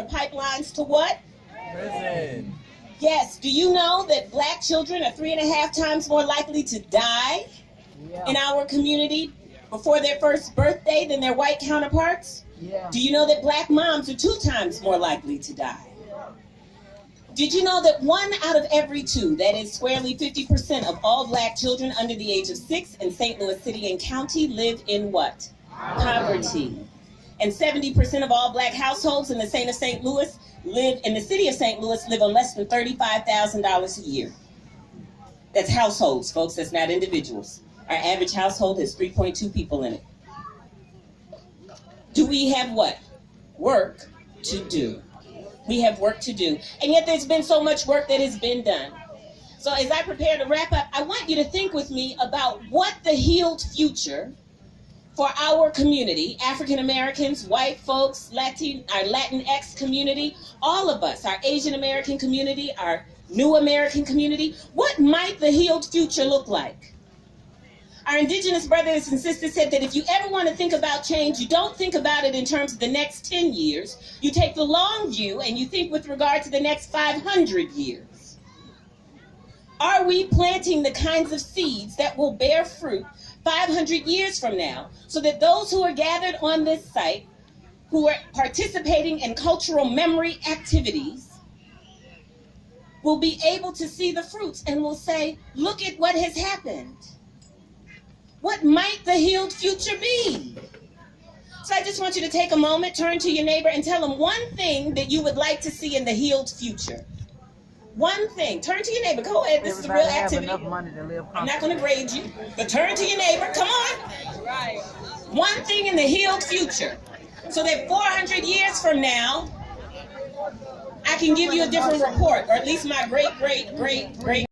or pipelines to what? Prison. Yes. Do you know that black children are 3.5 times more likely to die in our community before their first birthday than their white counterparts? Do you know that black moms are 2 times more likely to die? Did you know that 1 out of every 2, that is squarely 50% of all black children under the age of 6 in St. Louis City and County live in what? Poverty. And 70% of all black households in the city of St. Louis live on less than $35,000 a year. That's households, folks. That's not individuals. Our average household has 3.2 people in it. Do we have what? Work to do. We have work to do. And yet there's been so much work that has been done. So as I prepare to wrap up, I want you to think with me about what the healed future for our community, African Americans, white folks, our Latinx community, all of us, our Asian American community, our New American community, what might the healed future look like? Our indigenous brothers and sisters said that if you ever want to think about change, you don't think about it in terms of the next 10 years. You take the long view and you think with regard to the next 500 years. Are we planting the kinds of seeds that will bear fruit 500 years from now so that those who are gathered on this site, who are participating in cultural memory activities, will be able to see the fruits and will say, look at what has happened. What might the healed future be? So I just want you to take a moment, turn to your neighbor, and tell them one thing that you would like to see in the healed future. One thing. Turn to your neighbor. Go ahead. This is a real activity. I'm not going to grade you, but turn to your neighbor. Come on. Right. One thing in the healed future, so that 400 years from now, I can give you a different report, or at least my great